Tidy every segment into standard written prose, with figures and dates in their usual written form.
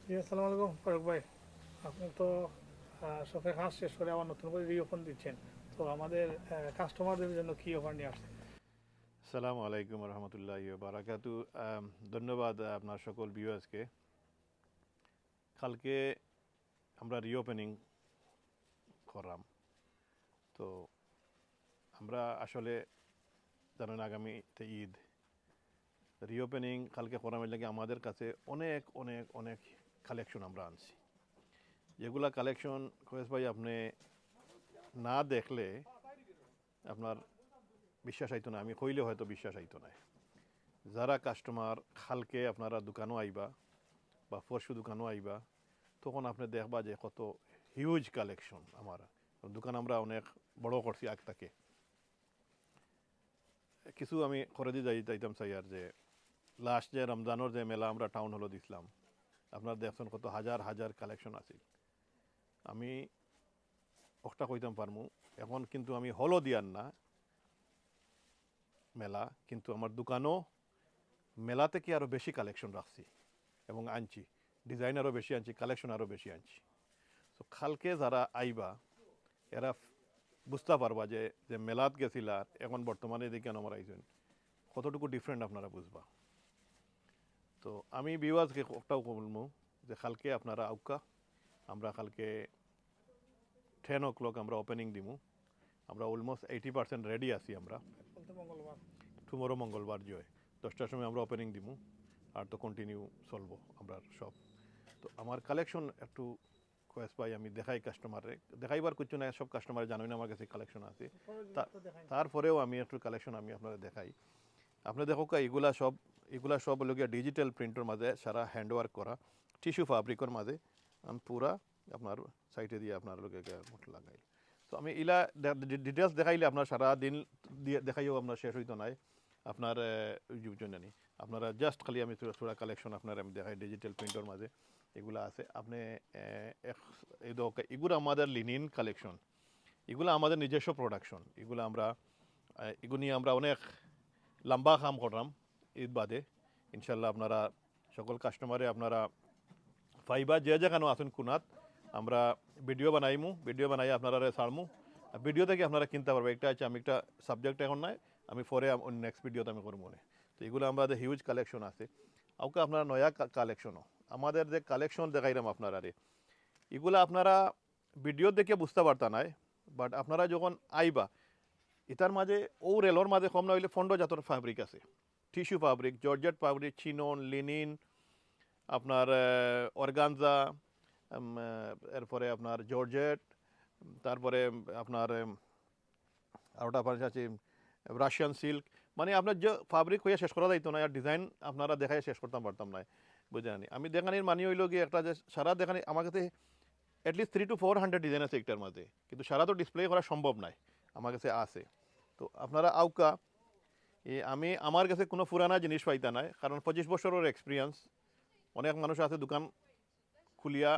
জি, আসসালামু আলাইকুম ফারুক ভাই। আপনি তো শপের কাজ শেষ করে আবার নতুন করে রিওপেন দিচ্ছেন, তো আমাদের কাস্টমারদের জন্য কি অফার নিয়ে আসছেন? আসসালামু আলাইকুম রহমতুল্লাহ বারাকাতু। ধন্যবাদ আপনার সকল ভিউয়ার্সকে। কালকে আমরা রিওপেনিং করলাম। তো আমরা আসলে জানেন আগামীতে ঈদ, রিওপেনিং কালকে করার লাগে আমাদের কাছে অনেক অনেক অনেক কালেকশন আমরা আনছি, যেগুলা কালেকশন কয়েস ভাই আপনি না দেখলে আপনার বিশ্বাস আইতো না, আমি কইলে হয়তো বিশ্বাস আইতো না। যারা কাস্টমার কালকে আপনারা দোকানও আইবা বা পরশু দোকানও আইবা, তখন আপনি দেখবা যে কত হিউজ কালেকশন আমার দোকান আমরা অনেক বড় করছি আগ থেকে। কিছু আমি করে দিয়ে যাইতাম চাই আর যে লাস্ট যে রমজানের যে মেলা আমরা টাউন হলো দিছিলাম, আপনারা দেখছেন কত হাজার হাজার কালেকশন আছে। আমি একটা কইতাম পারমু, এখন কিন্তু আমি হলো দিয়ার না মেলা, কিন্তু আমার দোকানও মেলা থেকে আরও বেশি কালেকশন রাখছি এবং আনছি, ডিজাইন আরও বেশি আনছি, কালেকশন আরও বেশি আনছি। তো কালকে যারা আইবা এরা বুঝতে পারবা যে যে মেলাত গেছিল আর এখন বর্তমানে এদিকে আমার আইছেন কতটুকু ডিফারেন্ট আপনারা বুঝবা। তো আমি বিওয়াজকে একটাও বলবো যে কালকে আপনারা আউকা, আমরা কালকে 10 o'clock আমরা ওপেনিং দিমু। আমরা অলমোস্ট 80% রেডি আছি আমরা। বলতে মঙ্গলবার। টুমোরো মঙ্গলবার জয় 10টার সময় আমরা ওপেনিং দিমু, আর তো কন্টিনিউ চলবো আমরা সব। তো আমার কালেকশন একটু কয়েস পাই, আমি দেখাই কাস্টমারে, দেখাইবার কিছু না, সব কাস্টমারে জানোই না আমার কাছে কালেকশন আছে। তারপরে যদি তা- একটু দেখাই। তারপরেও আমি একটু কালেকশন আমি আপনারা দেখাই। আপনি দেখো এগুলা সব লগিয়া ডিজিটাল প্রিন্টের মাঝে সারা হ্যান্ডওয়ার্ক করা টিস্যু ফ্যাব্রিকের মাঝে আমি পুরা আপনার সাইটে দিয়ে আপনার লোকে মোট লাগাই। তো আমি ইলা ডিটেলস দেখাইলে আপনার সারা দিন দেখাইও আপনার শেষ হইতো নাই আপনার জন্য নি। আপনারা জাস্ট খালি আমি থোড়া কালেকশন আপনার আমি দেখাই ডিজিটাল প্রিন্টের মাঝে এগুলা আছে। আপনি এগুলো আমাদের লিনিন কালেকশন, এগুলো আমাদের নিজস্ব প্রোডাকশন। এগুলো আমরা এগুলো নিয়ে আমরা অনেক লম্বা কাম করলাম ঈদ বাদে। ইনশাল্লাহ আপনারা সকল কাস্টমারে আপনারা ফাইবা যে যেখানে আসুন কুনাত আমরা ভিডিও বানাইমু, ভিডিও বানাই আপনারা ছাড়মু। ভিডিও থেকে আপনারা কিনতে পারবেন। একটা আছে, আমি একটা সাবজেক্ট এখন নাই, আমি পরে নেক্সট ভিডিওতে আমি করবো মনে। তো এগুলো আমাদের হিউজ কালেকশন আছে। আউকে আপনারা নয়া কালেকশনও আমাদের যে কালেকশন দেখাইলাম আপনারা রে, এগুলো আপনারা ভিডিও দেখে বুঝতে পারতা নাই, বাট আপনারা যখন আইবা এটার মাঝে ও রেলর মাঝে কম না হইলে ফন্ড জাতর ফ্যাব্রিক আছে, tissue fabric, georgette fabric, chinon, linen, আপনার অর্গানজা, এরপরে আপনার জর্জেট, তারপরে আপনার আরোটা ফার্নিচ আছে রাশিয়ান সিল্ক। মানে আপনার যে ফ্যাব্রিক হয়ে শেষ করা যাইতো না, আর ডিজাইন আপনারা দেখাই শেষ করতাম পারতাম না। বুঝলেন, আমি দেখানির মানি হইল গিয়ে একটা যে সারা দেখানি আমার কাছে অ্যাটলিস্ট 300 to 400 ডিজাইন আছে একটার মধ্যে, কিন্তু সারা তো ডিসপ্লে করা সম্ভব নয়, আমার কাছে আছে। তো আপনারা আউকা আমি আমার কাছে কোনো পুরানা জিনিস পাইতা নাই, কারণ 25 বছরের এক্সপিরিয়েন্স। অনেক মানুষ আছে দোকান খুলিয়া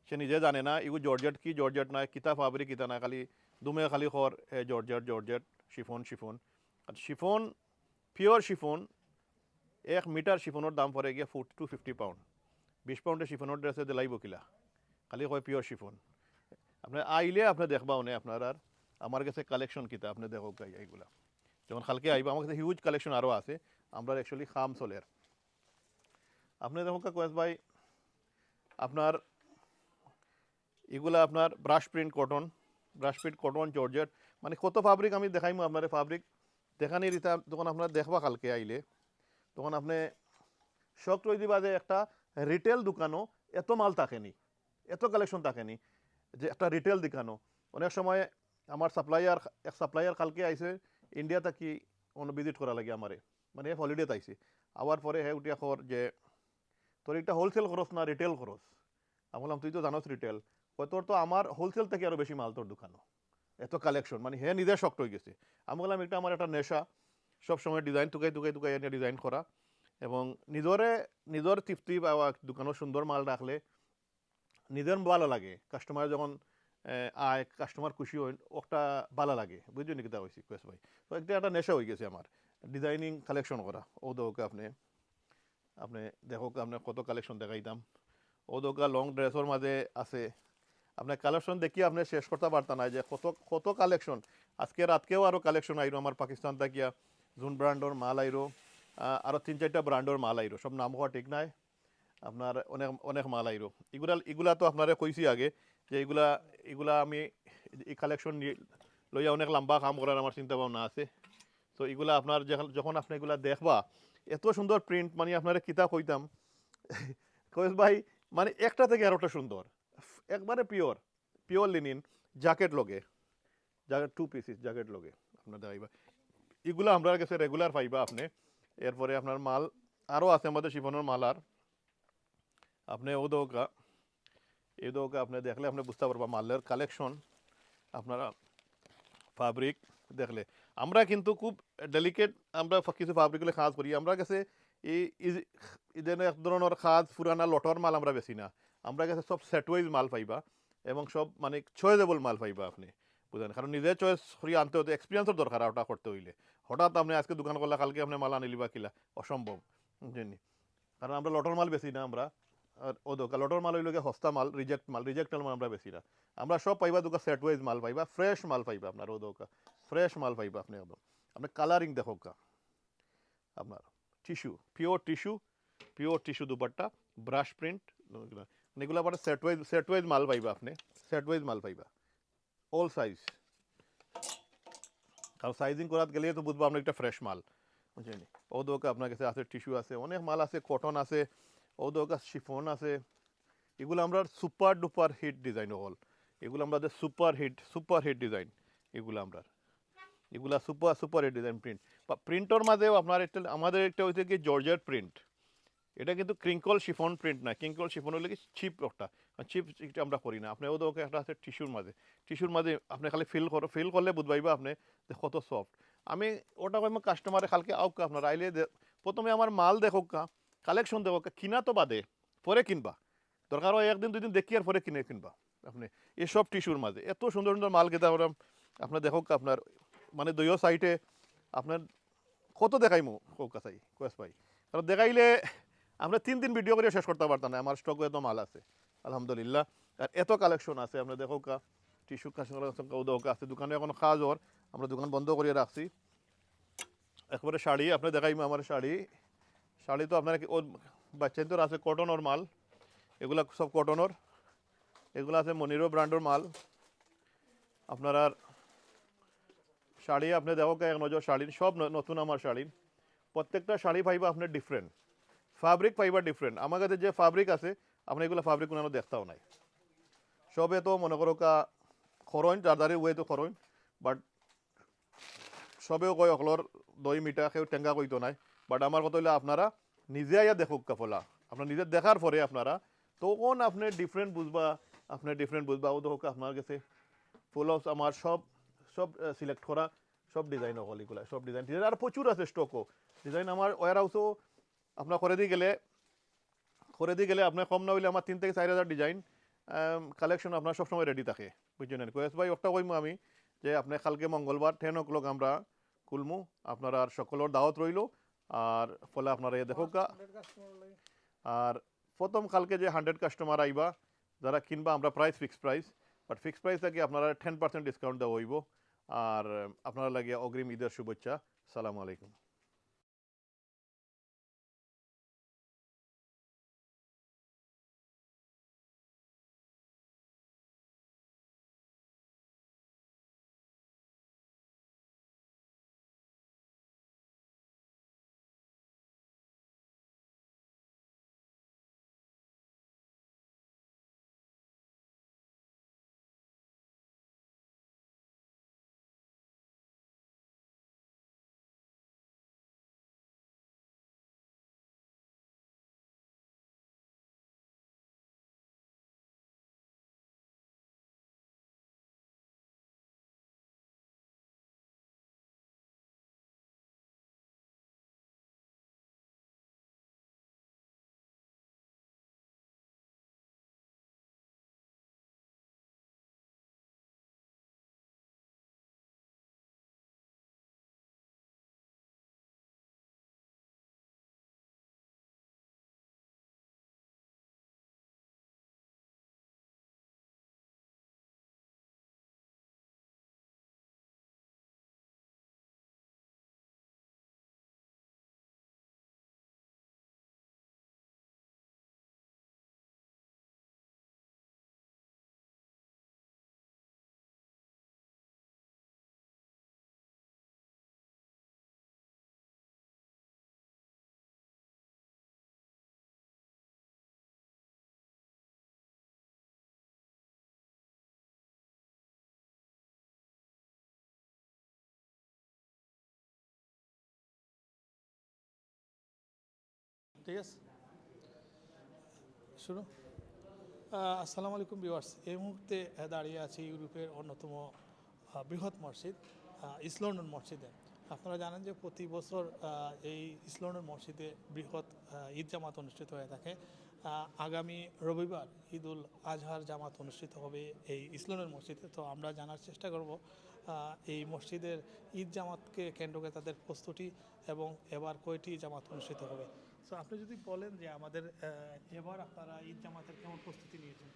সে নিজে জানে না এগু জর্জেট কি জর্জেট নাই, কিতা ফাবরি কিতা নাই, খালি দুমে খালি খর জর্জেট জর্জেট, শিফন শিফন। আর শিফন, পিওর শিফন, 1 মিটার শিফনের দাম পড়ে গিয়ে 40 to 50 পাউন্ড। 20 পাউন্ডের শিফনের ড্রেসে দিলাইব কিলা, খালি কয় পিওর শিফন। আপনি আইলে আপনি দেখবা মানে আপনার আর আমার কাছে কালেকশন কিতা আপনি দেখো এইগুলা। যখন কালকে আইবা আমার কাছে হিউজ কালেকশন আরও আছে, আমরা অ্যাকচুয়ালি খাম চলের। আপনি দেখুন কয়েস ভাই, আপনার এগুলা আপনার brush print cotton, brush print cotton georgette, মানে কত ফাব্রিক আমি দেখাইমু আপনার ফাব্রিক দেখানি রিতা। তখন আপনার দেখবা কালকে আইলে, তখন আপনি শখ রয়ে দিবা যে একটা রিটেল দোকানও এত মাল থাকেনি, এত কালেকশন থাকেনি যে একটা রিটেল দোকানও। অনেক সময় আমার সাপ্লাইয়ার, এক সাপ্লাইয়ার কালকে আইসে ইন্ডিয়া থাকি অন্য ভিজিট করা লাগে আমারে, মানে হলিডেতে আইসে। আবার পরে হে উঠিয়া খবর যে তোর এটা হোলসেল খরচ না রিটেল খরচ। আমি বললাম তুই তো জানোস রিটেল, তোর তো আমার হোলসেল থেকে আরও বেশি মাল তোর দোকানও, এত কালেকশন। মানে হে নিজে শক্ত হয়ে গেছে। আমি বললাম এটা আমার একটা নেশা, সবসময় ডিজাইন টুকাই টুকাই টুকাই এনে ডিজাইন করা, এবং নিজের তৃপ্তি বা দোকানের সুন্দর মাল রাখলে নিজের ভালো লাগে। কাস্টমার যখন আয়, কাস্টমার খুশি হয়, ওটা ভালো লাগে। বুঝলি নাকি তা হয়েছি কেস ভাই। তো একটা নেশা হয়ে গেছে আমার ডিজাইনিং কালেকশন করা। ও দোকে আপনি আপনি দেখো আপনি কত কালেকশন দেখাইতাম। ও দোকা লং ড্রেসের মাঝে আছে আপনার কালেকশন দেখি আপনি শেষ করতে পারতেন না যে কত কত কালেকশন আজকে রাতকেও আরও কালেকশন আইরো আমার পাকিস্তান থাকিয়া জুন ব্র্যান্ডর মাল আইরো আরও 3-4টা ব্র্যান্ডর মাল আইরো সব নাম হওয়া ঠিক নাই আপনার অনেক অনেক মাল আইরো এগুলা তো আপনারা কইছি আগে যে এগুলা আমি এই কালেকশন লইয়া অনেক লম্বা কাম করার আমার চিন্তা ভাবনা আছে তো এগুলা আপনার যখন আপনি এগুলা দেখবা এত সুন্দর প্রিন্ট মানে আপনারা কিতা কইতাম কয়েস ভাই মানে একটা থেকে আরেকটা সুন্দর একবারে পিওর পিওর লিনিন জ্যাকেট লগে জ্যাকেট 2 পিসিস জ্যাকেট লগে আপনার দেখাইবা এগুলো আমরা কাছে রেগুলার পাইবা আপনি এরপরে আপনার মাল আরও আছে আমাদের শিফনের মাল আর আপনি ও দোকা এই দোকা আপনি দেখলে আপনি বুঝতে পারবা মালের কালেকশন আপনারা ফ্যাব্রিক দেখলে আমরা কিন্তু খুব ডেলিকেট আমরা কিছু ফ্যাব্রিকগুলো খাজ করি আমরা কাছে এই ইদেন এক ধরনের খাজ পুরানা লটর মাল আমরা বেশি না আমরা কাছে সব সেটওয়াইজ মাল পাইবা এবং সব মানে চয়েজেবল মাল পাইবা আপনি বুঝলেন কারণ নিজে চয়েস করি আনতে হতে এক্সপিরিয়েন্সের দরকার ওটা করতে হইলে হঠাৎ আপনি আজকে দোকান করলে কালকে আপনি মাল আনিলিবা কিলা অসম্ভব বুঝলেন কারণ আমরা লটর মাল বেশি না আমরা আর ও দোকান লটর মাল হইলে হস্তা মাল রিজেক্ট মাল আমরা বেশি না আমরা সব পাইবা দোকান সেটওয়াইজ মাল পাইবা ফ্রেশ মাল পাইবা আপনার ও দোকান ফ্রেশ মাল পাইবা আপনি একদম আপনি কালারিং দেখো কা আপনার tissue pure tissue dupatta brush print এগুলো আবার সেটওয়াইজ মাল পাইবা আপনি সেটওয়াইজ মাল পাইবা অল সাইজ কারণ সাইজিং করাতে গেলে তো বুঝবো আপনার একটা ফ্রেশ মাল বুঝলেন ও দোকা আপনার কাছে আছে টিস্যু আছে অনেক মাল আছে কটন আছে ও দোকা শিফন আছে এগুলো আমরা সুপার ডুপার হিট ডিজাইন হল এগুলো আমাদের সুপার হিট ডিজাইন এগুলা সুপার হিট ডিজাইন প্রিন্টর মাঝেও আপনার একটা আমাদের একটা হচ্ছে কি জর্জেট প্রিন্ট এটা কিন্তু ক্রিঙ্কল শিফন প্রিন্ট না ক্রিঙ্কল শিফন হলে কি চিপ একটা চিপ আমরা করি না আপনি ওদের একটা আছে টিস্যুর মাঝে আপনি খালি ফিল করলে বুঝবাইবা আপনি যে কত সফট আমি ওটা কই কাস্টমারে কালকে আউকা আপনার আইলে প্রথমে আমার মাল দেখোক কালেকশন দেখো কিনা তো বাদে পরে কিনবা দরকার হয় একদিন দুদিন দেখি আর পরে কিনবা আপনি এসব টিস্যুর মাঝে এত সুন্দর সুন্দর মাল কেতা আপনার দেখোক আপনার মানে দুইও সাইটে আপনার কত দেখাইমু চাই কোয়েস ভাই কারণ দেখাইলে আমরা 3 দিন ভিডিও করে শেষ করতে পারতাম না আমার স্টক এত মাল আছে আলহামদুলিল্লাহ আর এত কালেকশন আছে আপনার দেখো কা টিস্যু কালেকশন আছে দোকানে এখন খাওয়া যাওয়ার আমরা দোকান বন্ধ করিয়ে রাখছি একবারে শাড়ি আপনি দেখাইমু আমার শাড়ি তো আপনার ও বাচ্চাদের আছে কটনের মাল এগুলা সব কটনের এগুলো আছে মনিরো ব্র্যান্ডের মাল আপনার আর শাড়ি আপনি দেখো এক নজর শাড়ির সব নতুন আমার শাড়ির প্রত্যেকটা শাড়ি পাইবা আপনার ডিফারেন্ট ফ্যাব্রিক পাইবা ডিফারেন্ট আমার কাছে যে ফ্যাব্রিক আছে আপনি এগুলো ফ্যাব্রিক কোনো দেখতাও নাই সবে তো মনে করো কা খরইন যার ওয়ে তো খরইন বাট সবেও কয় অকলর দই মিঠা কেউ টেঙ্গা কইতো নাই বাট আমার কথা হইলে আপনারা নিজে আইয়া দেখুক কাফলা আপনার নিজে দেখার পরে আপনারা তখন আপনি ডিফারেন্ট বুঝবা ও দেখো আপনার কাছে ফুল অফ আমার সব সিলেক্ট করা সব ডিজাইন হল এগুলো সব ডিজাইন আর প্রচুর আছে স্টকও ডিজাইন আমার ওয়ার হাউসও আপনার করে দিয়ে গেলে আপনার কম না হইলে আমার 3 থেকে 4 হাজার ডিজাইন কালেকশন আপনার সবসময় রেডি থাকে বুঝছেন কোয়েস ভাই একটা কইমু আমি যে আপনি কালকে মঙ্গলবার 10 o'clock আমরা খুলমু আপনার আর সকলের দাওয়াত রইল আর ফলে আপনারা দেখো আর প্রথম কালকে যে 100 কাস্টমার আইবা যারা কিনবা আমরা ফিক্সড প্রাইস থাকি আপনারা 10% ডিসকাউন্ট দেওয়া হইব আর আপনারা লাগিয়া অগ্রিম ঈদের শুভেচ্ছা সালামু আলাইকুম ঠিক আছে, শুরু। আসসালামু আলাইকুম ভিউয়ার্স, এই মুহূর্তে দাঁড়িয়ে আছি ইউরোপের অন্যতম বৃহৎ মসজিদ ইস্ট লন্ডন মসজিদে। আপনারা জানেন যে প্রতি বছর এই ইস্ট লন্ডন মসজিদে বৃহৎ ঈদ জামাত অনুষ্ঠিত হয়ে থাকে। আগামী রবিবার ঈদুল আজহার জামাত অনুষ্ঠিত হবে এই ইস্ট লন্ডন মসজিদে। তো আমরা জানার চেষ্টা করব এই মসজিদের ঈদ জামাতকে কেন্দ্র করে তাদের প্রস্তুতি এবং এবার কয়টি জামাত অনুষ্ঠিত হবে। তো আপনি যদি বলেন যে আমাদের এবার আপনারা ঈদ জামাতের কেমন প্রস্তুতি নিয়েছেন?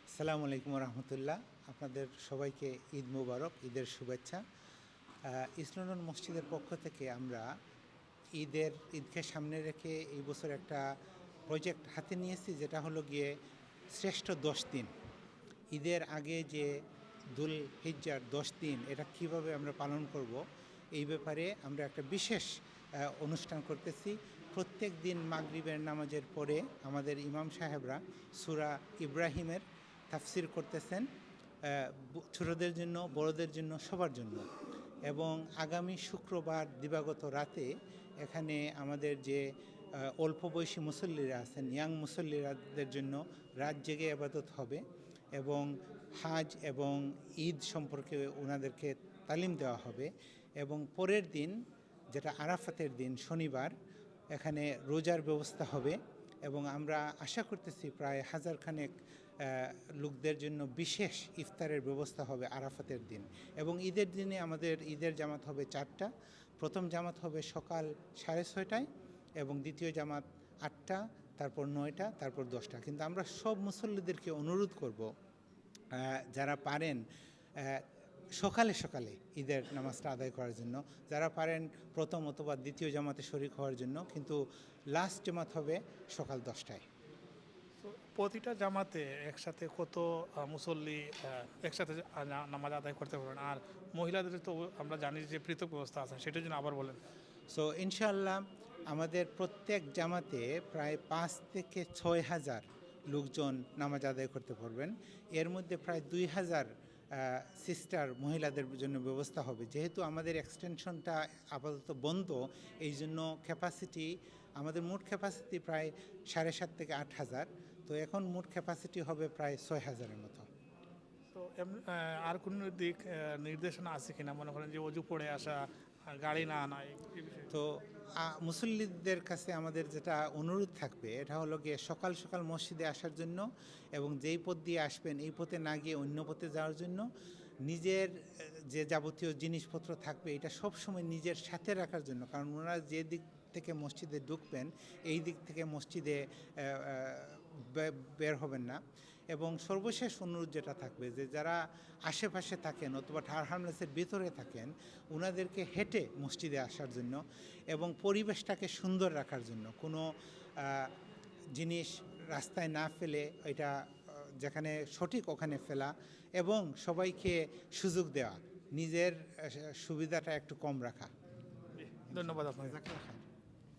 আসসালামু আলাইকুম রহমতুল্লাহ, আপনাদের সবাইকে ঈদ মুবারক, ঈদের শুভেচ্ছা। ইস্ট লন্ডন মসজিদের পক্ষ থেকে আমরা ঈদকে সামনে রেখে এই বছর একটা প্রজেক্ট হাতে নিয়েছি, যেটা হলো গিয়ে শ্রেষ্ঠ 10 দিন। ঈদের আগে যে দুল হিজ্জার 10 দিন, এটা কিভাবে আমরা পালন করব, এই ব্যাপারে আমরা একটা বিশেষ অনুষ্ঠান করতেছি। প্রত্যেক দিন মাগরিবের নামাজের পরে আমাদের ইমাম সাহেবরা সূরা ইব্রাহিমের তাফসির করতেছেন, ছোটদের জন্য, বড়দের জন্য, সবার জন্য। এবং আগামী শুক্রবার দিবাগত রাতে এখানে আমাদের যে অল্প বয়সী মুসল্লিরা আছেন, ইয়াং মুসল্লিরাদের জন্য রাত জেগে ইবাদত হবে এবং হাজ এবং ঈদ সম্পর্কে ওনাদেরকে তালিম দেওয়া হবে। এবং পরের দিন, যেটা আরাফাতের দিন, শনিবার, এখানে রোজার ব্যবস্থা হবে এবং আমরা আশা করতেছি প্রায় 1000 খানেক লোকদের জন্য বিশেষ ইফতারের ব্যবস্থা হবে আরাফাতের দিন। এবং ঈদের দিনে আমাদের ঈদের জামাত হবে 4টা। প্রথম জামাত হবে সকাল 6:30টায় এবং দ্বিতীয় জামাত 8টা, তারপর 9টা, তারপর 10টা। কিন্তু আমরা সব মুসল্লিদেরকে অনুরোধ করব, যারা পারেন সকালে সকালে ঈদের নামাজটা আদায় করার জন্য, যারা পারেন প্রথম অথবা দ্বিতীয় জামাতে শরিক হওয়ার জন্য। কিন্তু লাস্ট জামাত হবে সকাল 10টায়। তো প্রতিটা জামাতে একসাথে কত মুসল্লি একসাথে নামাজ আদায় করতে পারবেন? আর মহিলাদের তো আমরা জানি যে পৃথক ব্যবস্থা আছে, সেটার জন্য আবার বলেন। সো ইনশাআল্লাহ আমাদের প্রত্যেক জামাতে প্রায় 5 থেকে 6 হাজার লোকজন নামাজ আদায় করতে পারবেন। এর মধ্যে প্রায় 2000 সিস্টার মহিলাদের জন্য ব্যবস্থা হবে। যেহেতু আমাদের এক্সটেনশনটা আপাতত বন্ধ, এই জন্য আমাদের মোট ক্যাপাসিটি প্রায় 7.5 থেকে 8 হাজার। তো এখন মোট ক্যাপাসিটি হবে প্রায় 6 হাজারের মতো। তো আর কোনো নির্দেশনা আছে কিনা? মনে করেন যে অজু পড়ে আসা, গাড়ি না আনা, এই বিষয়ে। তো মুসল্লিদের কাছে আমাদের যেটা অনুরোধ থাকবে, এটা হলো গিয়ে সকাল সকাল মসজিদে আসার জন্য এবং যেই পথ দিয়ে আসবেন এই পথে না গিয়ে অন্য পথে যাওয়ার জন্য। নিজের যে যাবতীয় জিনিসপত্র থাকবে এটা সবসময় নিজের সাথে রাখার জন্য, কারণ ওনারা যে দিক থেকে মসজিদে ঢুকবেন এই দিক থেকে মসজিদে বের হবেন না। এবং সর্বশেষ অনুরোধ যেটা থাকবে, যে যারা আশেপাশে থাকেন অথবা হারহামলেসের ভিতরে থাকেন, ওনাদেরকে হেঁটে মসজিদে আসার জন্য এবং পরিবেশটাকে সুন্দর রাখার জন্য, কোনো জিনিস রাস্তায় না ফেলে এটা যেখানে সঠিক ওখানে ফেলা এবং সবাইকে সুযোগ দেওয়া, নিজের সুবিধাটা একটু কম রাখা। ধন্যবাদ আপনাকে। জাযাকাল্লাহ খাইর।